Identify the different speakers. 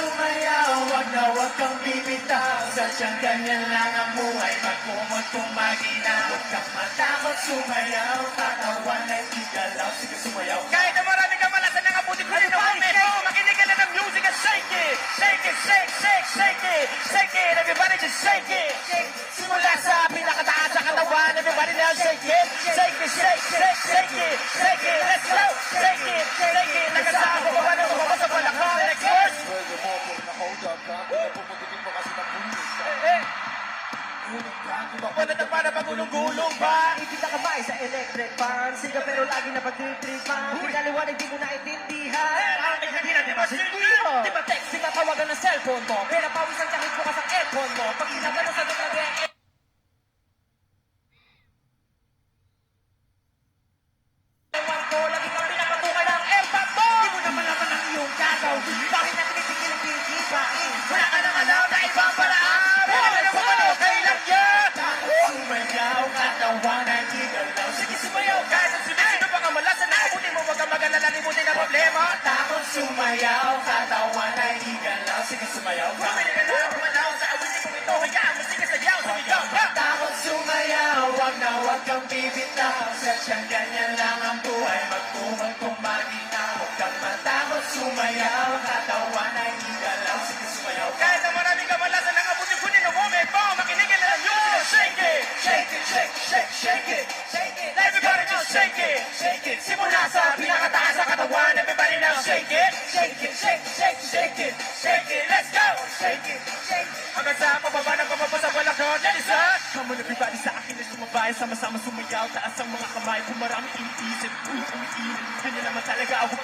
Speaker 1: sumayaw, wag kang bibitaw. Sadyang ganyan lang ang buhay, magkumot kung maginaw. Huwag kang matakot sumayaw, katawan ay igalaw. Sige sumayaw. Kahit na marami kang malasan ng abutin ko rin na moment. Makinig ka na ng music and shake it. Shake it, shake, shake, shake it. Shake it, everybody just shake it. Simula sa pinakataas sa katawan, everybody now shake it. Shake it, shake, shake, shake it. Shake it, let's go. Shake it, shake it. Nagkasama ko ba nung ako sa palakang. Next verse.
Speaker 2: Furthermore, kung na-hold up ka, pinapuputikin mo kasi ng pulis ka. Ulit ka, di ba?
Speaker 1: Panatag para pagulong-gulong ba?
Speaker 3: Ipit na kamay sa electric fan. Siga pero lagi na pagtitripan. Pinaliwanag di mo naintindihan.
Speaker 1: Parang may kanina, di ba?
Speaker 3: Sino? Di ba texting at tawagan ng cellphone mo? Pero pawis ang kahit bukas ang aircon mo. Pag sinagano sa gabi, ewan ko, lagi kang pinapatukan ng airpod mo.
Speaker 1: Di mo naman naman ang iyong gagawin.
Speaker 3: Bakit na tinitigil ang kinikipain?
Speaker 1: Wala ka nang alam na ibang paraan. Pero ano kung ano, kailan yan? Sumayaw, katawan ay igalaw. Sige sumayaw, kahit ang sino pa ka malasan na abutin mo, wag kang mag-alala, limutin ang problema. Takot sumayaw, katawan ay igalaw. Sige sumayaw, bumili ka na kumalaw sa awitin kong ito. Hayaan mo, sige sayaw, sumigaw. Takot sumayaw, wag kang bibitaw. Sadyang ganyan lang ang buhay, magkumag kung maginaw. Huwag kang matakot sumayaw, katawan ay igalaw. Sige sumayaw. Kahit na maraming kamalasan ang abutin ko din ang moment mo, makinig ka na ng music. Shake it, shake it, shake, shake, shake it. Shake it, everybody just shake it. Shake it, simula sa pinakataas sa katawan. Everybody now shake it. Shake it, shake, shake, shake it. Shake it, let's go. Shake it, shake it. Hanggang sa pababa ng pababa sa balakon. That is it. Come on everybody sa akin ay sumabay. Sama-sama sumayaw. Taas ang mga kamay. Kung marami iniisip, umiinit. Kanya naman talaga ako